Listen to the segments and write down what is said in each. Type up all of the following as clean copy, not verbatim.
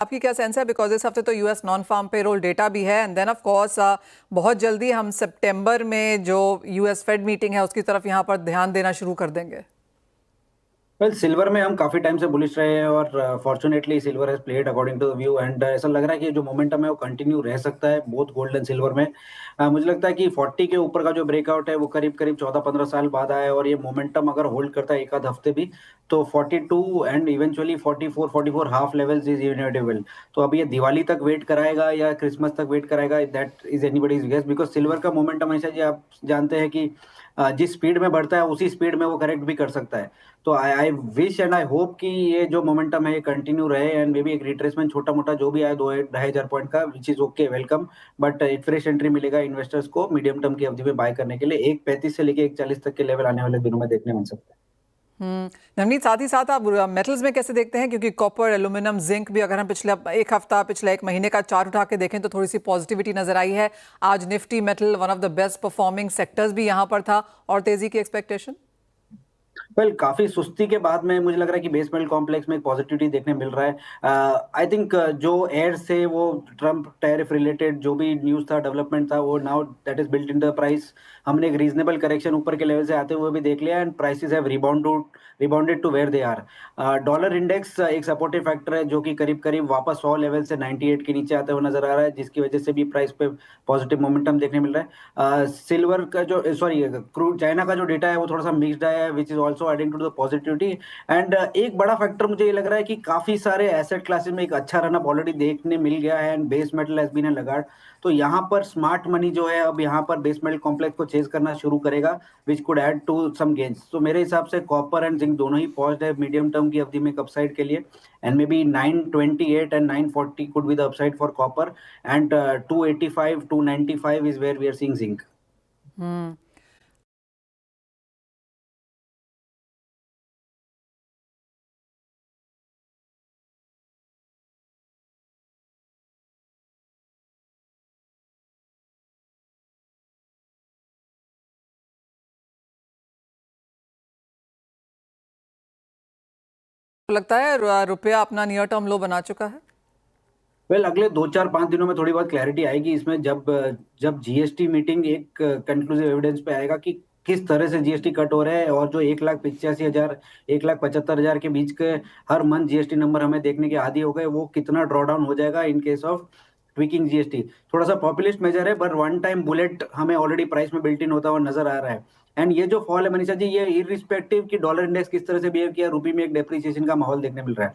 आपकी क्या सेंस है, बिकॉज इस हफ्ते तो US non farm payroll data भी है, एंड देन ऑफ कोर्स बहुत जल्दी हम सितंबर में जो यूएस फेड मीटिंग है उसकी तरफ यहाँ पर ध्यान देना शुरू कर देंगे। वेल सिल्वर में हम काफी टाइम से बुलिश रहे हैं और fortunately silver has played according to the view and ऐसा लग रहा है कि जो मोमेंटम है वो कंटिन्यू रह सकता है बोथ गोल्ड एंड सिल्वर में। मुझे लगता है कि 40 के ऊपर का जो ब्रेकआउट है वो करीब करीब 14-15 साल बाद आया है और ये मोमेंटम अगर होल्ड करता है एक आध हफ्ते भी तो 42 and eventually 44 half levels is inevitable. तो अब ये दिवाली तक वेट कराएगा या क्रिसमस तक वेट कराएगा, that is anybody's guess, because silver का मोमेंटम हमेशा जी आप जानते हैं कि जिस स्पीड में बढ़ता है उसी स्पीड में वो करेक्ट भी कर सकता है। तो I wish and I hope कि ये जो मोमेंटम है ये कंटिन्यू रहे एंड मे बी एक रिट्रेसमेंट छोटा मोटा जो भी आए 2-2.5 हजार पॉइंट का which is okay welcome. But एक फ्रेश एंट्री मिलेगा इन्वेस्टर्स को मीडियम टर्म की अवधि में बाय करने के लिए 1.35 से लेके 1.40 तक के लेवल आने वाले दिनों में देखने मिल सकते हैं। नवनीत, साथ ही साथ आप मेटल्स में कैसे देखते हैं, क्योंकि कॉपर, एल्यूमिनियम, जिंक भी अगर हम पिछले एक हफ्ता पिछले एक महीने का चार्ट उठा के देखें तो थोड़ी सी पॉजिटिविटी नजर आई है। आज Nifty metal one of the best performing sectors भी यहाँ पर था, और तेजी की एक्सपेक्टेशन। वेल काफी सुस्ती के बाद में मुझे लग रहा है कि बेस मेटल कॉम्प्लेक्स में एक पॉजिटिविटी देखने मिल रहा है। आई थिंक जो एयर से वो ट्रम्प टैरिफ रिलेटेड जो भी न्यूज था डेवलपमेंट था वो now that is built in the price. हमने एक रीजनेबल करेक्शन ऊपर के लेवल से आते हुए भी देख लिया and prices have rebounded to where they are. Dollar index एक सपोर्टिव फैक्टर है जो कि करीब करीब वापस 100 लेवल से 98 के नीचे आते हुए नजर आ रहा है, जिसकी वजह से भी प्राइस पे पॉजिटिव मोमेंटम देखने मिल रहा है। सिल्वर का जो सॉरी क्रूड चाइना का जो डेटा है वो थोड़ा सा मिक्स्ड है which is also adding to the positivity. And एक बड़ा फैक्टर मुझे ये लग रहा है कि काफी सारे एसेट क्लासेस में एक अच्छा रनअप ऑलरेडी देखने मिल गया है and base metal has been a laggard. तो यहाँ पर स्मार्ट मनी जो है अब यहाँ पर बेस मेटल कॉम्प्लेक्स को चेज करना शुरू करेगा which could add to some gains. तो मेरे हिसाब से कॉपर एंड जिंक दोनों ही पॉज्ड है मीडियम टर्म की अवधि में एक अपसाइड के लिए and may be 928 and 940 could be the upside for copper and 285 295 is where we are seeing zinc. Hmm लगता है रुपया अपना नियर टर्म लो बना चुका है। वेल अगले 2-4-5 दिनों में थोड़ी बहुत क्लैरिटी आएगी इसमें जब जब जीएसटी मीटिंग एक कंक्लूसिव एविडेंस पे आएगा कि किस तरह से जीएसटी कट हो रहा है और जो 1,85,000 1,75,000 के बीच के हर मंथ जीएसटी नंबर हमें देखने के आदी हो गए वो कितना ड्रॉ डाउन हो जाएगा in case of tweaking GST. थोड़ा सा पॉपुलिस्ट मेजर है पर वन टाइम बुलेट हमें ऑलरेडी प्राइस में बिल्ट इन होता हुआ नजर आ रहा है। एंड ये जो फॉल है मनीषा जी ये इररिस्पेक्टिव कि डॉलर इंडेक्स किस तरह से बिहेव किया रूपी में एक डेप्रिसिएशन का माहौल देखने मिल रहा है।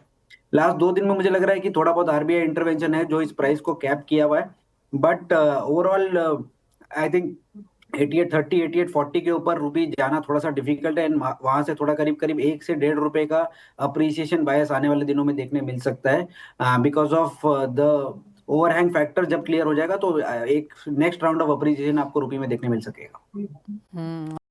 लास्ट 2 दिन में मुझे लग रहा है कि थोड़ा बहुत आरबीआई इंटरवेंशन है जो इस प्राइस को कैप किया हुआ है। बट ओवरऑल आई थिंक 8830 8840 के ऊपर रूपी जाना थोड़ा सा डिफिकल्ट है एंड वहां से थोड़ा करीब करीब 1 से 1.5 रुपए का अप्रिसिएशन बायस आने वाले दिनों में देखने मिल सकता है because of the overhang factor जब क्लियर हो जाएगा तो एक नेक्स्ट राउंड ऑफ अप्रिसिएशन आपको रूपी में देखने मिल सकेगा।